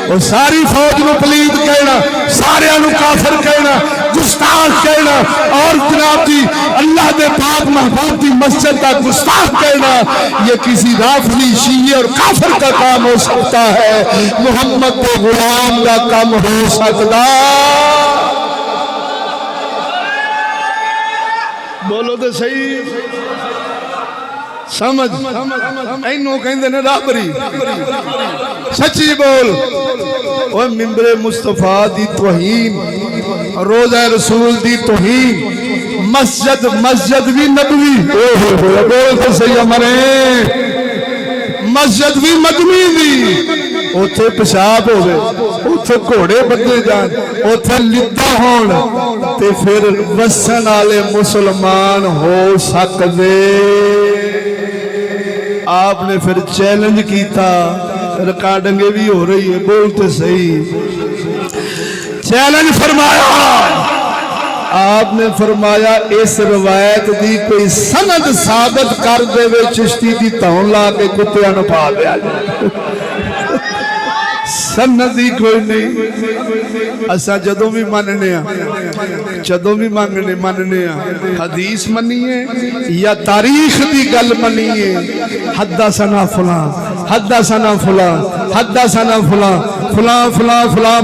اور ساری فوج نو پلید کہنا سارے انو کافر کہنا گستاخ کہنا اور جناب جی اللہ دے پاک محبوب دی مسجد کا گستاخ کہنا یہ کسی رافضی شیعہ اور کافر کا کام ہو سکتا ہے محمد کے غلام کا کام ہو سکتا بولو تو صحیح سمجھ اینو کہیں دینے رابری سچی بول وہ ممبر مصطفیٰ دی توہین روزہ رسول دی توہین مسجد بھی نبوی بول تو صحیح ہمارے مسجد بھی مدنی دی اوتھے پیشاب ہوئے اوتھے گھوڑے بدلے جان اوتھے لدہ ہون تے پھر وسن والے مسلمان ہو سکتے آپ نے پھر چیلنج کی تھا ریکارڈنگیں بھی ہو رہی ہے بولتے صحیح چیلنج فرمایا آپ نے فرمایا اس روایت دی کوئی سند ثابت کر دے وے چشتی دی تاؤں لا کے کتیاں نو پا دیا سندی کوئی نہیں اسا جدوں بھی ماننے حدیث منیے یا تاریخ دی گل منیے حدثنا فلاں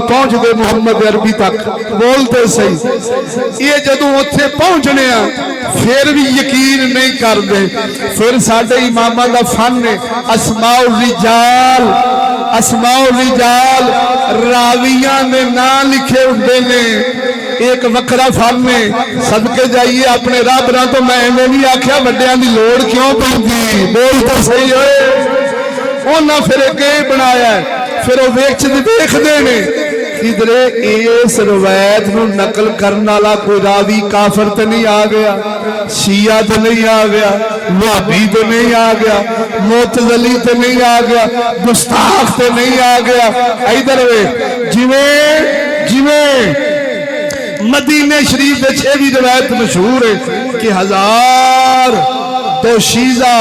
پہنچ دے محمد عربی تک بولتے صحیح یہ جدوں اتھے پہنچنے پھر بھی یقین نہیں کر دے پھر ساڑھے امامہ دا فن نے اسماء الرجال راویاں نے نا لکھے اندے نے ایک وکرہ فن نے صدقے جائیے اپنے رب نہ تو میں نے نہیں آکھیا وڈیاں دی لوڑ کیوں پہنگی بول تو صحیح ہوئے انہاں پھر ایک بنایا ہے پھر وہ دیکھ دینے کدھرے اس روایت نو نقل کرنا لا کوئی راوی کافر تے نہیں آ گیا شیعہ تے نہیں آ گیا وہابی تے نہیں آ گیا معتزلی تے نہیں آ گیا گستاخ تے نہیں آ گیا ادھر جویں مدینہ شریف میں 6ویں روایت مشہور ہے کہ 1000 دوشیزہ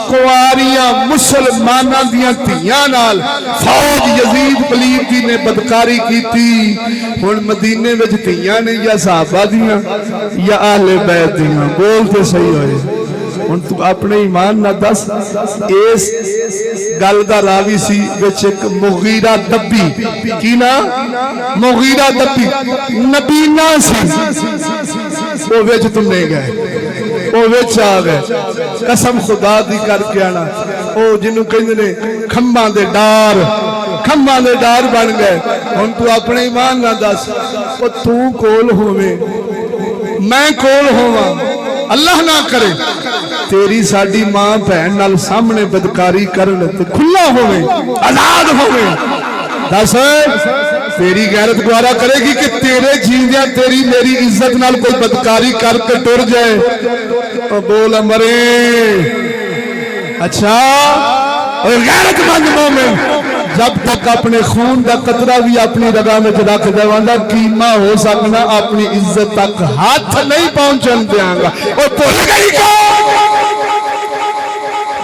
کواریاں مسلمانہ دیاں تیاں نال فوج یزید پلیدی نے بدکاری کی تھی ہن مدینے وچ تیاں نے یا صحابہ دیاں یا اہل بیت دیاں بولتے صحیح ہوئے ہن تو اپنے ایمان نہ دس اس گل دا راوی سی وچ ایک مغیرہ دبی کی نا مغیرہ دبی نبینا سی وہ وچ تم نہیں گئے وہ وچ آ گئے قسم خدا دی کر کے آنا او جنوں کہندے نے کھمباں دے ڈار بن گئے ہن تو اپنے ایمان نہ دس او تو کول ہوویں میں کول ہوواں اللہ نہ کرے تیری ساڈی ماں بہن نال سامنے بدکاری کرن تے کھلا ہوے آزاد ہوے دس تیری غیرت گوارا کرے گی کہ تیرے جیندیاں تیری میری عزت نال کوئی بدکاری کر کے ٹر جائے تو بول مرے اچھا اور غیرت مند مومن جب تک اپنے خون دا قطرہ بھی اپنی رگا میں رکھ دیواندا کیما ہو سکنا اپنی عزت تک ہاتھ نہیں پہنچن دیاں گا اور بھول گئی کو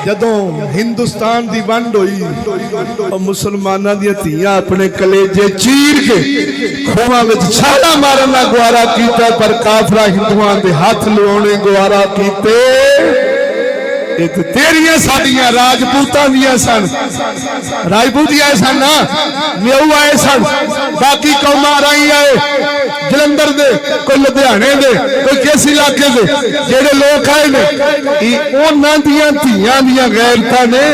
جدوں ہندوستان دی ونڈ ہوئی اور مسلماناں دی دھیاں اپنے کلیجے چیر کے کھواں وچ چھالا مارنا گوارا کیتا پر کافرہ ہندوؤں دے ہاتھ لونے گوارا کیتے تیریاں ساڑیاں راجپوتاں دیا سن راجپوتی آئے سن نا میو آئے سن باقی قوم آرائی آئے جلندر دے کوئی لدھیانے دے کوئی کس علاقے دے جیڑے لوگ آئے نے اونا دیا دھیاں دیا غیرتاں نے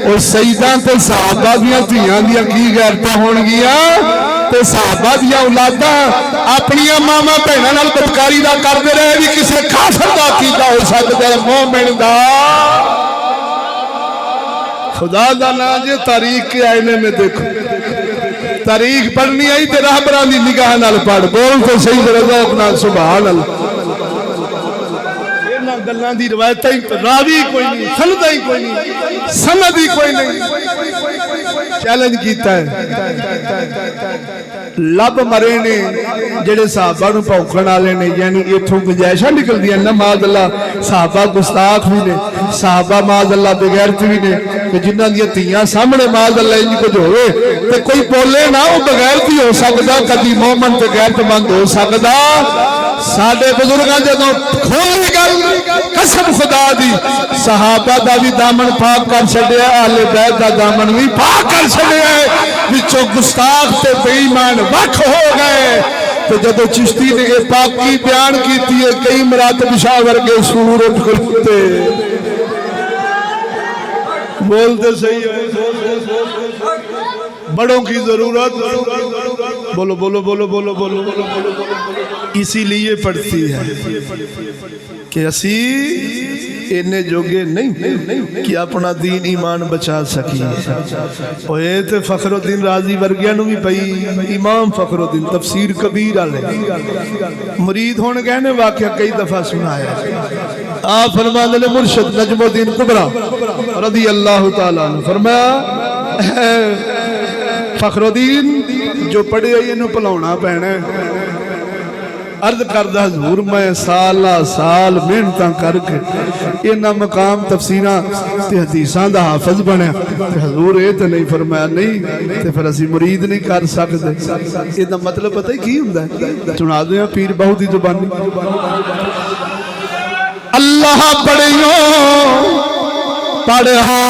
اور سیدان تے صحابہ دیا دھیاں دیا کی غیرتاں ہون گیا تے صحابہ دیا اولاداں اپنی ماما بہناں نال بدکاری دا کر دے رہے بھی کسے کافر دا کیتا ہو سکتا ہے مومن دا خدا دا ناجے تاریخ کے آئینے میں دیکھو تاریخ پڑھنی آئی تے رہبران دی نگاہ نال پڑھ بول تو صحیح درجہ اپنا سبحان اللہ گلان دی روایتیں راوی کوئی نہیں سندہ ہی کوئی نہیں سند ہی کوئی نہیں چیلنج کیتا ہے لب مرے نے جڑے صحابہ نو پوکھن والے نے یعنی ایتھوں گنجائشاں نکل دیا نا معاذ اللہ صحابہ گستاخ بھی نے صحابہ معاذ اللہ بغیرت بھی نے کہ جنہاں دی تیاں سامنے معاذ اللہ ان کچھ ہوئے تے کوئی بولے نہ وہ بغیرت ہی ہو سکدا کبھی مومن تے غیرت مند ہو سکدا ساڈے بزرگاں جدوں کھول گل قسم خدا دی صحابہ دا بھی دامن پاک کر چھڈیا اہل بیت دا دامن بھی پاک کر چھڈیا وچوں گستاخ تے بے ایمان وکھ ہو گئے تو جدو چشتی نے یہ پاکی بیان کیتی ہے کئی مراتب شاہ ورگے سور اٹھ کھلتے بولتے صحیح ہے بڑوں کی ضرورت بولو بولو بولو بولو بولو اسی لیے پڑھتی ہے کہ اسی انہیں جوگے نہیں کہ اپنا دین ایمان بچا سکی اوے تے فخر الدین رازی ورگیاں نو بھی پئی امام فخر الدین تفسیر کبیر والے مرید ہونے گئے نے واقعہ کئی دفعہ سنایا آپ فرمانے لے مرشد نجم الدین کبرا رضی اللہ تعالیٰ عنہ فرمایا فخر الدین جو پڑھے یہ نو پلاؤنا پہنے عرض کردہ حضور میں سالہ سال محنتاں کر کے انہا مقام تفسیرہ تے حدیثاں دا حافظ بنے حضور اے تے نہیں فرمایا نہیں تے پھر اسی مرید نہیں کر سکتے انہا مطلب پتہ ہی کی ہوندہ ہے سنا دیں پیر بہت ہی زبانی اللہ پڑھیوں پڑھا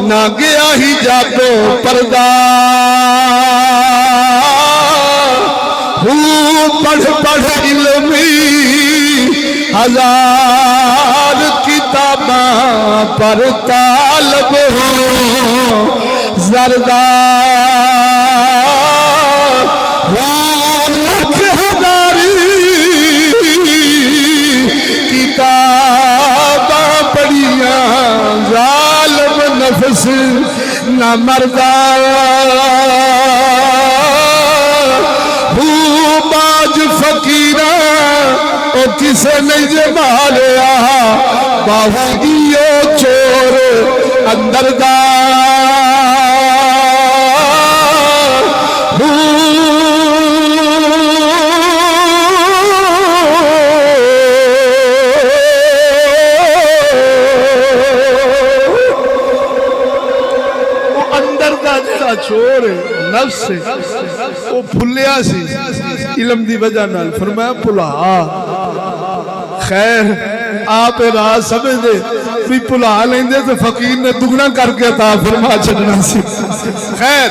نہ گیا ہی جاتو پردہ پڑھ پڑھ علمی ہزار کتاباں پر طالب ہو زردہ لکھ ہزاری کتاباں پڑھیاں ظالم نفس نہ مردہ او کسے نہیں جے مالیا باہوگیو چور اندر دا اندر دا جڑا چور نفس سے وہ پھلیا سی علم دی وجہ نال فرمایا پلا خیر آپ راز سمجھ دے بھی پلا لیں دے تو فقیر نے دگنا کر کے عطا فرما چھڑنا سی خیر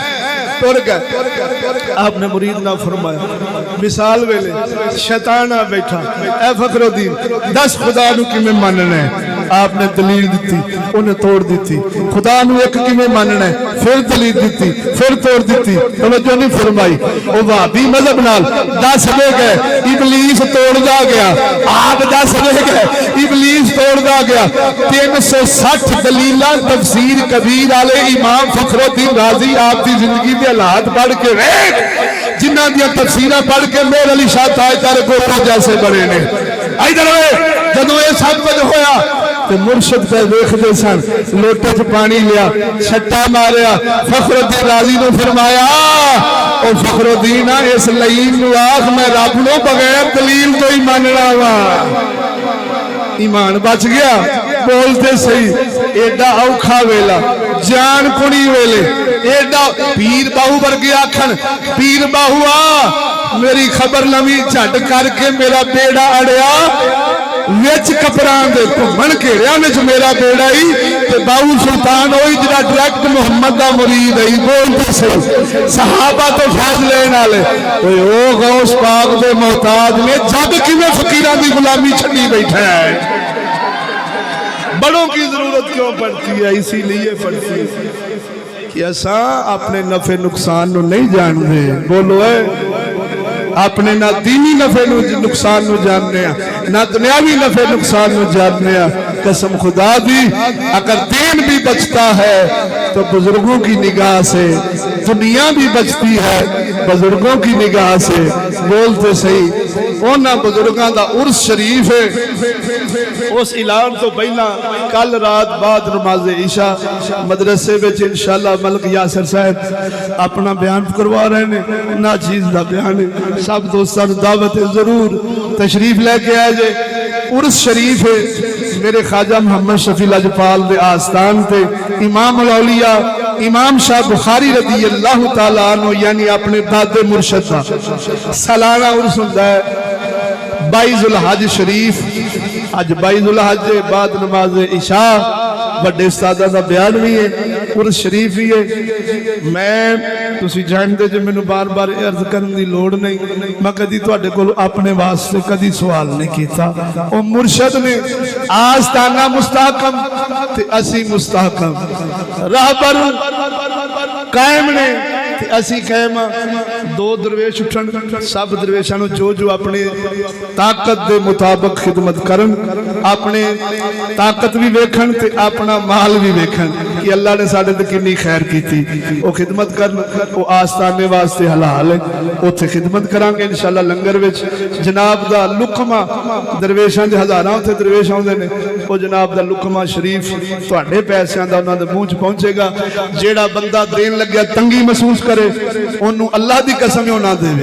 ٹر گئے آپ نے مرید نہ فرمایا مثال ویلے شیطانہ بیٹھا اے فخر الدین 10 خدا نو کی میں ماننا ہے آپ نے دلیل دیتی انہیں توڑ دیتی خدا نو ایک کیویں مننا ہے پھر دلیل دیتی پھر توڑ دیتی توجہ نہیں فرمائی وہ وہابی مذہب نال 10 لے گئے ابلیس توڑدا گیا آپ 10 لے گئے ابلیس توڑدا گیا 360 دلیلاں تفسیر کبیر والے امام فخر الدین رازی آپ کی زندگی کے حالات پڑھ کے ویکھ جنہاں دی تفسیراں پڑھ کے میر علی شاہ تاجدار گوہر جیسے بڑے نے ادھر جدوں یہ سب کچھ ہویا تو مرشد پہ دیکھتے سن لوٹے چ پانی لیا چھٹا ماریا فخر الدین رازی نے فرمایا او فخر الدین اس لئیم نو آخ میں رب نو بغیر دلیل تو ہی ماننا وا ایمان بچ گیا بولتے صحیح ایڈا اوکھا ویلا جان کنی ویلے ایڈا پیر باہو ورگے آکھن پیر باہو آ میری خبر لمی جھٹ کر کے میرا بیڑا اڑیا وچ کپڑاں دے گھمن گھیڑیاں وچ میرا بیڑا ہی تے باہو سلطان ہوئی جڑا ڈائریکٹ محمد دا مرید ہے بولتے صحیح صحابہ تو فاضلے نالے اوے او غوث پاک دے محتاج نے جگ کیویں فقیراں دی غلامی چھڈی بیٹھا ہے بڑوں کی ضرورت کیوں پڑتی ہے اسی لیے پڑتی ہے کہ اساں اپنے نفع نقصان نو نہیں جان دے بولو اے اپنے نہ دینی نفع نقصان نو جاننے ہیں نہ دنیاوی نفع نقصان نو جاننے ہیں قسم خدا دی اگر دین بھی بچتا ہے تو بزرگوں کی نگاہ سے دنیا بھی بچتی ہے بزرگوں کی نگاہ سے بولتے صحیح اونا بزرگاں دا عرس شریف ہے اس اعلان تو پہلا کل رات بعد نماز عشاء مدرسے بچ انشاءاللہ ملک یاسر صاحب اپنا بیان کروا رہے ہیں نا چیز دا بیان ہے سب دوستان دعوت ضرور تشریف لے کے آئے جے عرس شریف ہے میرے خواجہ محمد شفیع لاجپال دے آستان تے امام الاولیاء امام شاہ بخاری رضی اللہ تعالیٰ عنہ یعنی اپنے داد مرشد تھا سالانہ عرس ہوتا ہے 22 ذوالحج شریف آج 22 ذوالحج بعد نماز عشاء بڑے استادہ دا بیان بھی ہے عرس شریف ہی ہے میں تسی جانتے جو میں نے بار بار عرض کرنے دی لوڑ نہیں میں کدی تو اڈے کو اپنے واسطے کدی سوال نہیں کیتا اور مرشد نے آستانہ مستحکم تے اسی مستحکم رہبر قائم نے تے اسی قائم دو درویش اٹھن سب درویشانو جو اپنے طاقت دے مطابق خدمت کرن اپنے طاقت بھی ویکھن تے اپنا مال بھی ویکھن کہ اللہ نے ساڑھے تے کنی خیر کی تھی وہ خدمت کرن وہ آستانے واسطے حلال ہے وہ تے خدمت کرانگے انشاءاللہ لنگر وچ جناب دا لکمہ درویشان دے ہزاراں تے درویشان دے نے وہ جناب دا لکمہ شریف تو اڈے پیسیاں دا انہاں دے مونچ پہنچے گا جیڑا بندہ دین لگیا تنگی محسوس کرے انہوں اللہ دی قسم نہ دے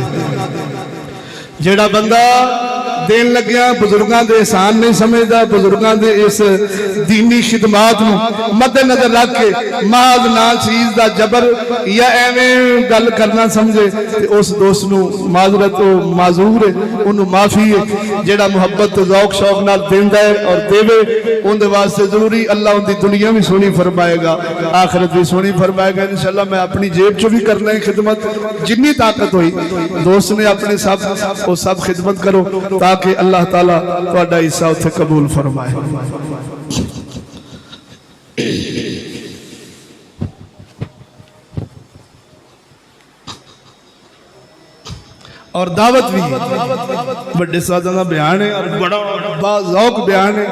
جیڑا بندہ دین لگیا بزرگاں دے احسان نہیں سمجھدا بزرگاں دے اس دینی خدمات نو مد نظر رکھ کے ماذ نہ چیز دا جبر یا ایویں گل کرنا سمجھے تے اس دوست نو معذرت و معذور ہے انہوں معافی ہے جیڑا محبت ذوق شوق نال دیندا ہے اور دیوے ان دے واسطے ضروری اللہ ان دی دنیا بھی سونی فرمائے گا آخرت بھی سونی فرمائے گا انشاءاللہ میں اپنی جیب چو بھی کرنا ہے خدمت جنی طاقت ہوئی دوست نے اپنے سب خدمت کرو تاکہ اللہ تعالیٰ توڑا حصہ اتھے قبول فرمائے اور دعوت بھی بڑے سادہ بیان ہے اور بڑا ذوق بیان ہے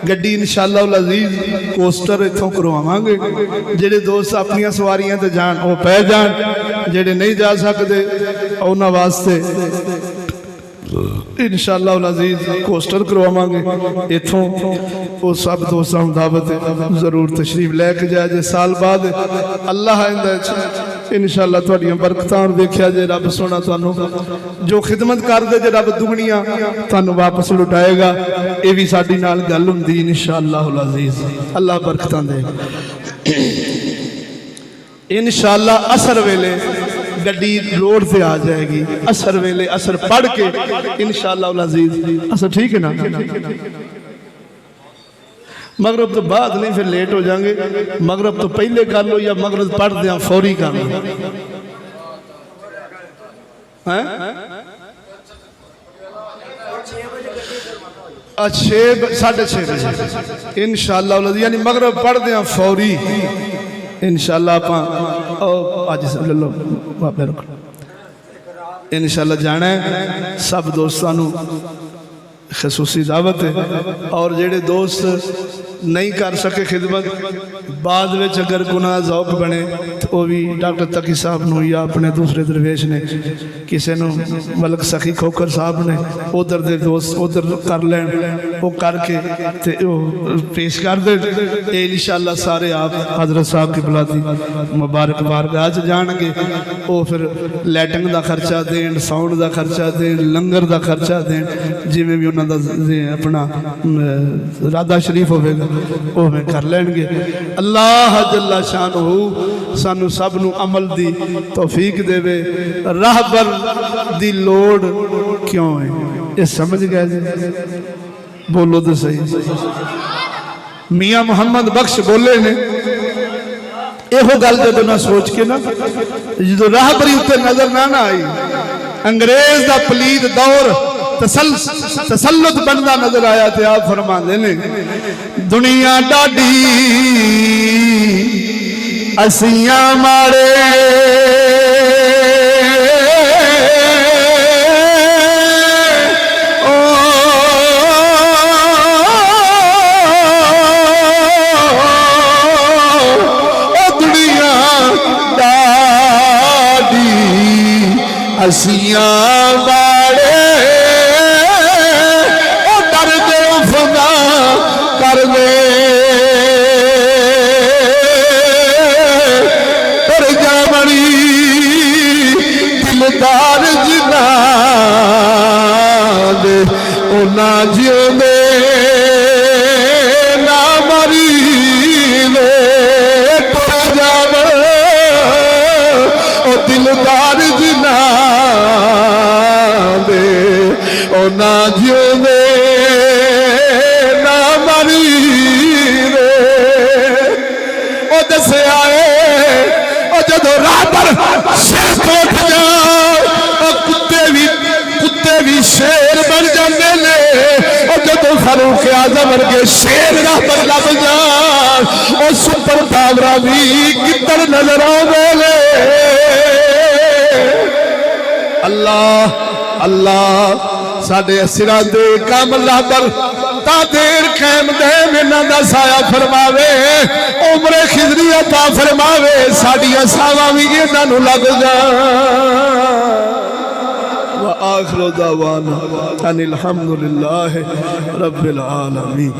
گڈی انشاءاللہ العزیز کوسٹر اتھوں کرواواں گے جڑے دوست اپنی سواریاں تے جان وہ پہ جان جڑے نہیں جا سکتے انہاں واسطے انشاءاللہ العزیز کوسٹر کرواواں گے اتھوں وہ سب دوستاں دعوت ضرور تشریف لے کے جائے جے سال بعد اللہ آئندہ انشاءاللہ تھوڑیاں برکتاں اور دیکھیا جے رب سونا تانوں جو خدمت کر دے جے رب دگنیاں تانوں واپس لٹائے گا اے بھی ساڈی نال گل ہوندی انشاءاللہ العزیز اللہ برکتاں دے انشاءاللہ عصر ویلے گڈی روڈ سے آ جائے گی عصر ویلے عصر پڑھ کے انشاءاللہ العزیز عصر ٹھیک ہے نا مغرب تو بعد نہیں پھر لیٹ ہو جائیں گے مغرب تو پہلے کر لو یا مغرب پڑھ دیں فوری کر لو 6:30 بجے انشاءاللہ یعنی مغرب پڑھ دیا فوری انشاءاللہ آج لے لو بابے رکھ انشاءاللہ جانا ہے سب دوستانوں خصوصی دعوت ہے اور جڑے دوست نہیں کر سکے خدمت بعد میں اگر گناہ ذوق بنے تو وہ بھی ڈاکٹر تقی صاحب نو یا اپنے دوسرے درویش نے کسی نو ملک سخی کھوکر صاحب نے ادھر دے دوست ادھر کر لین وہ کر کے پیش کر دے انشاءاللہ سارے آپ حضرت صاحب کی بلادی مبارک بارگاہ چ جان گے وہ پھر لیٹنگ دا خرچہ دین ساؤنڈ دا خرچہ دین لنگر دا خرچہ دین جی میں بھی انہوں دا اپنا رادہ شریف ہوئے گا وہ میں کر لیں گے اللہ جل شانہ سانو سب نو عمل دی توفیق دے وے راہبر دی لوڑ کیوں ہے یہ سمجھ گئے جی بولو تو صحیح میاں محمد بخش بولے نے یہ گل جب نہ سوچ کے نا جو راہبری اتنے نظر نہ آئی انگریز دا پلید دور تسلط بندہ نظر آیا تھے آپ فرما دینے دنیا ڈاڈی اسیاں مارے دنیا ڈاڈی اسیاں مارے دار جنا دے اونا جیو دے نا مری دے ٹر جاور او دلدار جنا دے اونا جیو دے نا مری دے او دسے آئے او جدو راہبر سر کوٹ جا کتے بھی شیر بن جانے لے اور جدو فاروق اعظم ورگے شیر راہبر لب جان اور سپر پاورا بھی کتر نظر آوے لے اللہ اللہ ساڑھے سرہ دے کامل راہبر تا دیر قیم دے منہ دا سایہ فرماوے عمر خضری عطا فرماوے ساڑھی اساوہ بھی انہاں نو لگ جان وآخر دعوانا ان الحمدللہ رب العالمین